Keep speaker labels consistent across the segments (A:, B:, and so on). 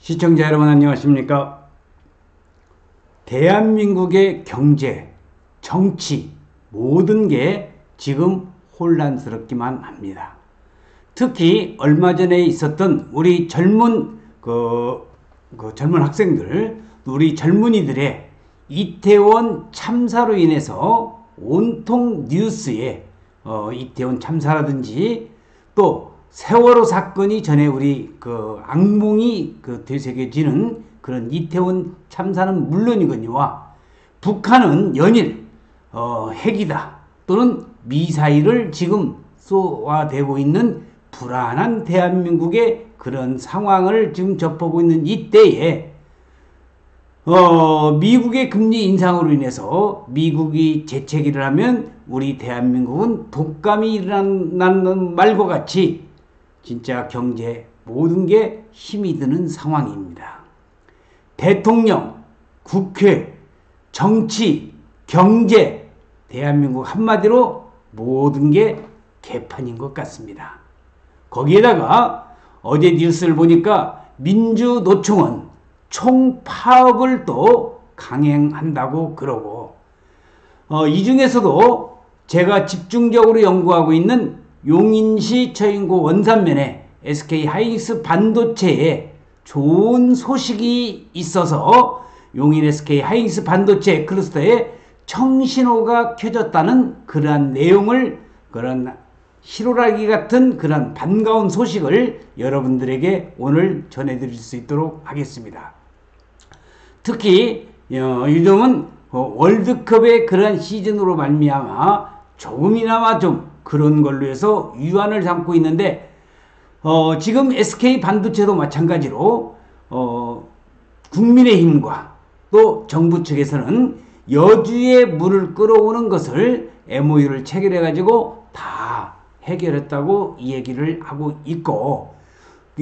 A: 시청자 여러분 안녕하십니까? 대한민국의 경제, 정치 모든 게 지금 혼란스럽기만 합니다. 특히 얼마 전에 있었던 우리 젊은 젊은 학생들, 우리 젊은이들의 이태원 참사로 인해서 온통 뉴스에 이태원 참사라든지 또 세월호 사건이 전에 우리 악몽이 되새겨지는 그런 이태원 참사는 물론이거니와 북한은 연일 핵이다 또는 미사일을 지금 쏘아대고 있는 불안한 대한민국의 그런 상황을 지금 접하고 있는 이때에 미국의 금리 인상으로 인해서 미국이 재채기를 하면 우리 대한민국은 독감이 일어나는 말과 같이 진짜 경제 모든 게 힘이 드는 상황입니다. 대통령, 국회, 정치, 경제, 대한민국 한마디로 모든 게 개판인 것 같습니다. 거기에다가 어제 뉴스를 보니까 민주노총은 총파업을 또 강행한다고 그러고 이 중에서도 제가 집중적으로 연구하고 있는 용인시 처인구 원산면에 SK하이닉스 반도체에 좋은 소식이 있어서 용인 SK하이닉스 반도체 클러스터에 청신호가 켜졌다는 그러한 내용을 그런 희로라기 같은 그런 반가운 소식을 여러분들에게 오늘 전해드릴 수 있도록 하겠습니다. 특히 요즘은 월드컵의 그런 시즌으로 말미암아 조금이나마 좀 그런 걸로 해서 위안을 삼고 있는데 지금 SK 반도체도 마찬가지로 국민의힘과 또 정부 측에서는 여주의 물을 끌어오는 것을 MOU를 체결해 가지고 다 해결했다고 이 얘기를 하고 있고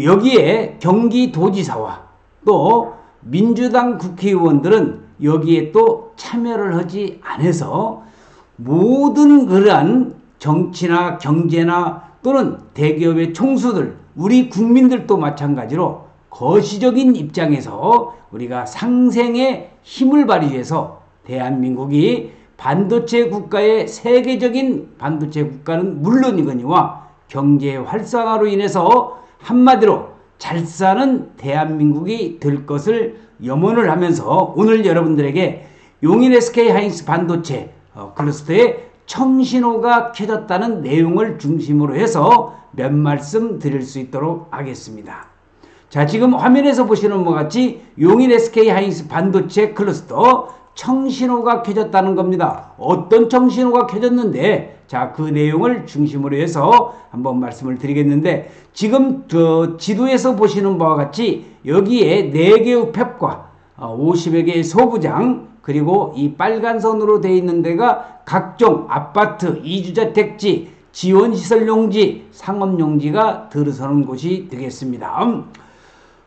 A: 여기에 경기도지사와 또 민주당 국회의원들은 여기에 또 참여를 하지 않아서 모든 그러한 정치나 경제나 또는 대기업의 총수들, 우리 국민들도 마찬가지로 거시적인 입장에서 우리가 상생의 힘을 발휘해서 대한민국이 반도체 국가의 세계적인 반도체 국가는 물론이거니와 경제 활성화로 인해서 한마디로 잘 사는 대한민국이 될 것을 염원을 하면서 오늘 여러분들에게 용인 SK하이닉스 반도체 클러스터에 청신호가 켜졌다는 내용을 중심으로 해서 몇 말씀 드릴 수 있도록 하겠습니다. 자, 지금 화면에서 보시는 것 같이 용인 SK하이닉스 반도체 클러스터 청신호가 켜졌다는 겁니다. 어떤 청신호가 켜졌는데 자, 그 내용을 중심으로 해서 한번 말씀을 드리겠는데 지금 지도에서 보시는 바와 같이 여기에 4개의 팹과 50여 개의 소부장 그리고 이 빨간 선으로 되어 있는 데가 각종 아파트, 이주자택지, 지원시설용지, 상업용지가 들어서는 곳이 되겠습니다.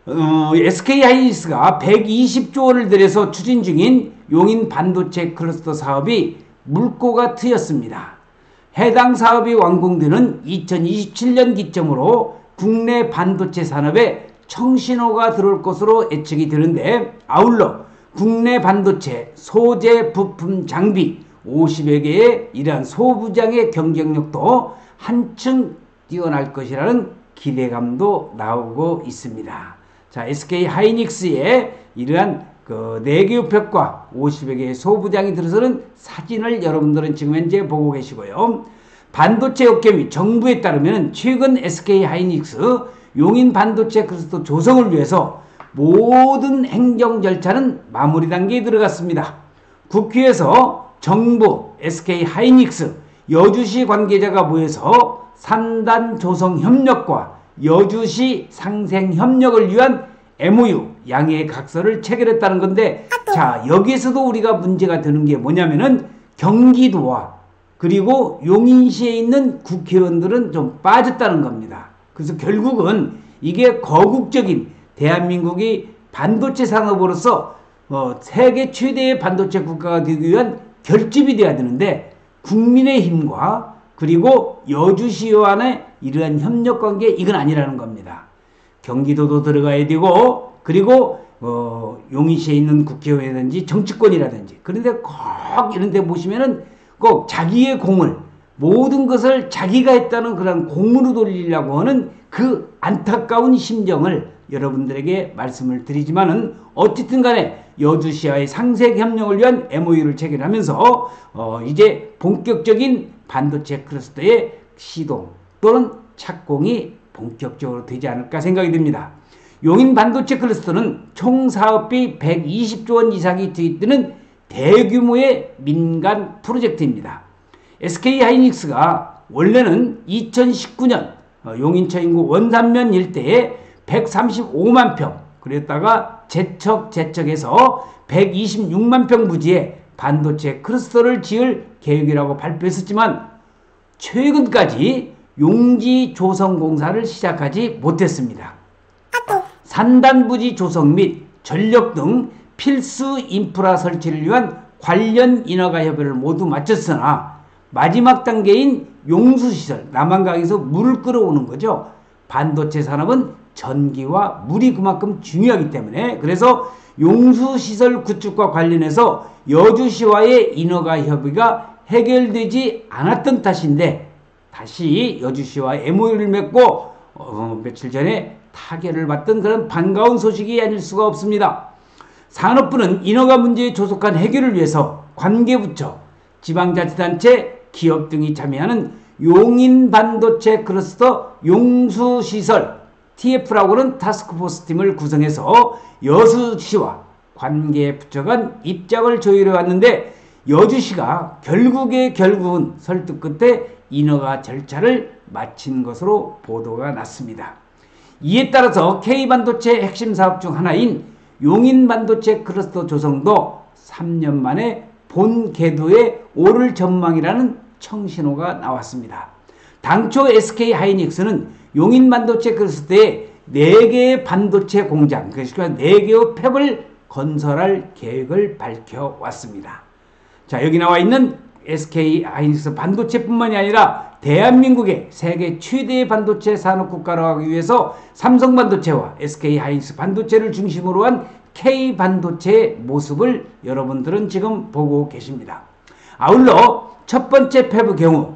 A: SK하이닉스가 120조 원을 들여서 추진 중인 용인 반도체 클러스터 사업이 물꼬가 트였습니다. 해당 사업이 완공되는 2027년 기점으로 국내 반도체 산업에 청신호가 들어올 것으로 예측이 되는데 아울러 국내 반도체 소재 부품 장비 50여 개의 이러한 소부장의 경쟁력도 한층 뛰어날 것이라는 기대감도 나오고 있습니다. 자, SK하이닉스의 이러한 4개의 팹과 50여 개의 소부장이 들어서는 사진을 여러분들은 지금 현재 보고 계시고요. 반도체 업계 및 정부에 따르면 최근 SK하이닉스 용인 반도체 클러스터 조성을 위해서 모든 행정 절차는 마무리 단계에 들어갔습니다. 국회에서 정부, SK하이닉스, 여주시 관계자가 모여서 산단 조성 협력과 여주시 상생 협력을 위한 MOU 양해의 각서를 체결했다는 건데 자, 여기에서도 우리가 문제가 되는 게 뭐냐면은 경기도와 그리고 용인시에 있는 국회의원들은 좀 빠졌다는 겁니다. 그래서 결국은 이게 거국적인 대한민국이 반도체 산업으로서 세계 최대의 반도체 국가가 되기 위한 결집이 돼야 되는데 국민의힘과 그리고 여주시와의 이러한 협력관계 이건 아니라는 겁니다. 경기도도 들어가야 되고 그리고 용인시에 있는 국회의원이라든지 정치권이라든지 그런데 꼭 이런 데 보시면은 꼭 자기의 공을 모든 것을 자기가 했다는 그런 공으로 돌리려고 하는 그 안타까운 심정을 여러분들에게 말씀을 드리지만은 어쨌든 간에 여주시와의 상생 협력을 위한 MOU를 체결하면서 이제 본격적인 반도체 클러스터의 시동 또는 착공이 본격적으로 되지 않을까 생각이 듭니다. 용인 반도체 클러스터는 총 사업비 120조 원 이상이 투입되는 대규모의 민간 프로젝트입니다. SK하이닉스가 원래는 2019년 용인처 인구 원산면 일대에 135만 평 그랬다가 재척해서 126만 평 부지에 반도체 클러스터를 지을 계획이라고 발표했었지만 최근까지 용지 조성 공사를 시작하지 못했습니다. 산단부지 조성 및 전력 등 필수 인프라 설치를 위한 관련 인허가 협의를 모두 마쳤으나 마지막 단계인 용수시설, 남한강에서 물을 끌어오는 거죠. 반도체 산업은 전기와 물이 그만큼 중요하기 때문에 그래서 용수시설 구축과 관련해서 여주시와의 인허가 협의가 해결되지 않았던 탓인데 다시 여주시와 MOU를 맺고 며칠 전에 타결을 받던 그런 반가운 소식이 아닐 수가 없습니다. 산업부는 인허가 문제의 조속한 해결을 위해서 관계부처, 지방자치단체, 기업 등이 참여하는 용인 반도체 클러스터 용수시설 TF라고 하는 타스크포스 팀을 구성해서 여수시와 관계부처 간 입장을 조율해 왔는데 여주시가 결국은 설득 끝에 인허가 절차를 마친 것으로 보도가 났습니다. 이에 따라서 K반도체 핵심 사업 중 하나인 용인 반도체 클러스터 조성도 3년 만에 본 궤도에 오를 전망이라는 청신호가 나왔습니다. 당초 SK하이닉스는 용인 반도체 클러스터에 4개의 반도체 공장, 그러니까 4개의 팹을 건설할 계획을 밝혀왔습니다. 자, 여기 나와 있는 SK하이닉스 반도체뿐만이 아니라 대한민국의 세계 최대의 반도체 산업국가로 하기 위해서 삼성반도체와 SK하이닉스 반도체를 중심으로 한 K반도체의 모습을 여러분들은 지금 보고 계십니다. 아울러 첫 번째 팹의 경우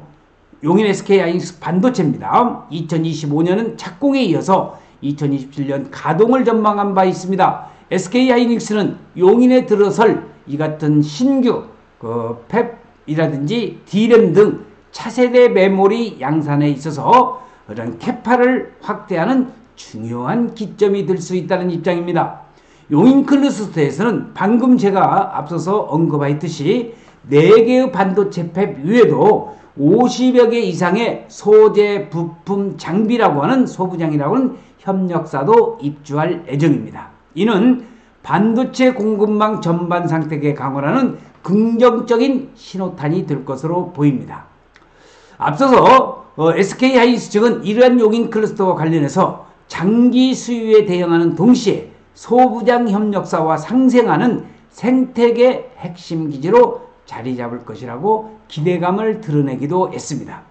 A: 용인 SK하이닉스 반도체입니다. 2025년은 착공에 이어서 2027년 가동을 전망한 바 있습니다. SK하이닉스는 용인에 들어설 이 같은 신규 팹이라든지 D램 등 차세대 메모리 양산에 있어서 그런 캐파를 확대하는 중요한 기점이 될 수 있다는 입장입니다. 용인 클러스터에서는 방금 제가 앞서서 언급하였듯이 4개의 반도체 팹 외에도 50여 개 이상의 소재, 부품, 장비라고 하는 소부장이라고 하는 협력사도 입주할 예정입니다. 이는 반도체 공급망 전반 상태계 강화라는 긍정적인 신호탄이 될 것으로 보입니다. 앞서서 SK하이닉스 측은 이러한 용인 클러스터와 관련해서 장기 수요에 대응하는 동시에 소부장 협력사와 상생하는 생태계 핵심 기지로 자리 잡을 것이라고 기대감을 드러내기도 했습니다.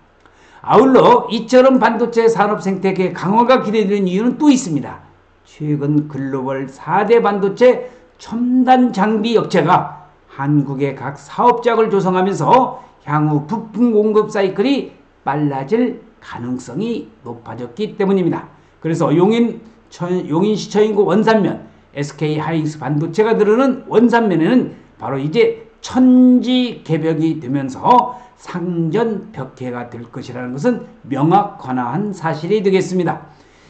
A: 아울러 이처럼 반도체 산업 생태계 강화가 기대되는 이유는 또 있습니다. 최근 글로벌 4대 반도체 첨단 장비 업체가 한국의 각 사업장을 조성하면서 향후 부품 공급 사이클이 빨라질 가능성이 높아졌기 때문입니다. 그래서 용인시 처인구 원산면 SK하이닉스 반도체가 들어오는 원산면에는 바로 이제 천지개벽이 되면서 상전벽해가 될 것이라는 것은 명확한 사실이 되겠습니다.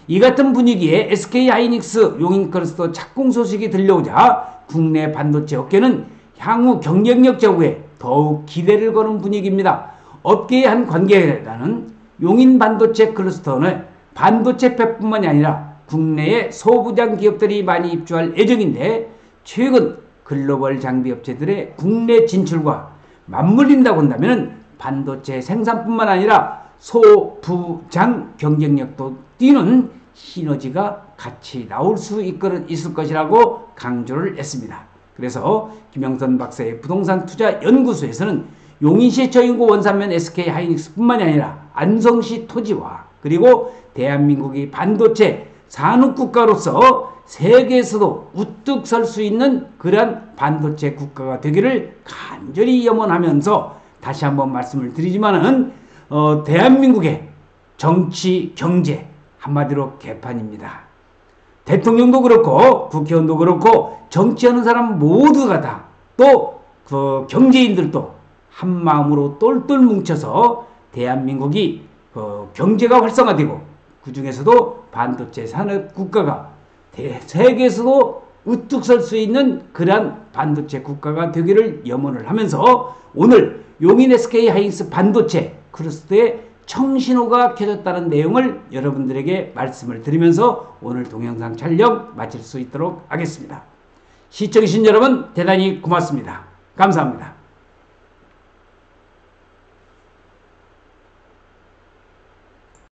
A: 이 같은 분위기에 SK하이닉스 용인 클러스터 착공 소식이 들려오자 국내 반도체 업계는 향후 경쟁력 제고에 더욱 기대를 거는 분위기입니다. 업계의 한 관계자는 용인 반도체 클러스터는 반도체 팹뿐만이 아니라 국내의 소부장 기업들이 많이 입주할 예정인데 최근 글로벌 장비 업체들의 국내 진출과 맞물린다고 한다면 반도체 생산뿐만 아니라 소부장 경쟁력도 뛰는 시너지가 같이 나올 수 있을 것이라고 강조를 했습니다. 그래서 김영선 박사의 부동산 투자 연구소에서는 용인시 처인구 원산면 SK하이닉스뿐만이 아니라 안성시 토지와 그리고 대한민국이 반도체 산업국가로서 세계에서도 우뚝 설 수 있는 그러한 반도체 국가가 되기를 간절히 염원하면서 다시 한번 말씀을 드리지만은 대한민국의 정치, 경제 한마디로 개판입니다. 대통령도 그렇고 국회의원도 그렇고 정치하는 사람 모두가 다 또 그 경제인들도 한 마음으로 똘똘 뭉쳐서 대한민국이 경제가 활성화되고 그 중에서도 반도체 산업 국가가 세계에서도 우뚝 설 수 있는 그러한 반도체 국가가 되기를 염원을 하면서 오늘 용인 SK 하이닉스 반도체 클러스터의 청신호가 켜졌다는 내용을 여러분들에게 말씀을 드리면서 오늘 동영상 촬영 마칠 수 있도록 하겠습니다. 시청해주신 여러분 대단히 고맙습니다. 감사합니다.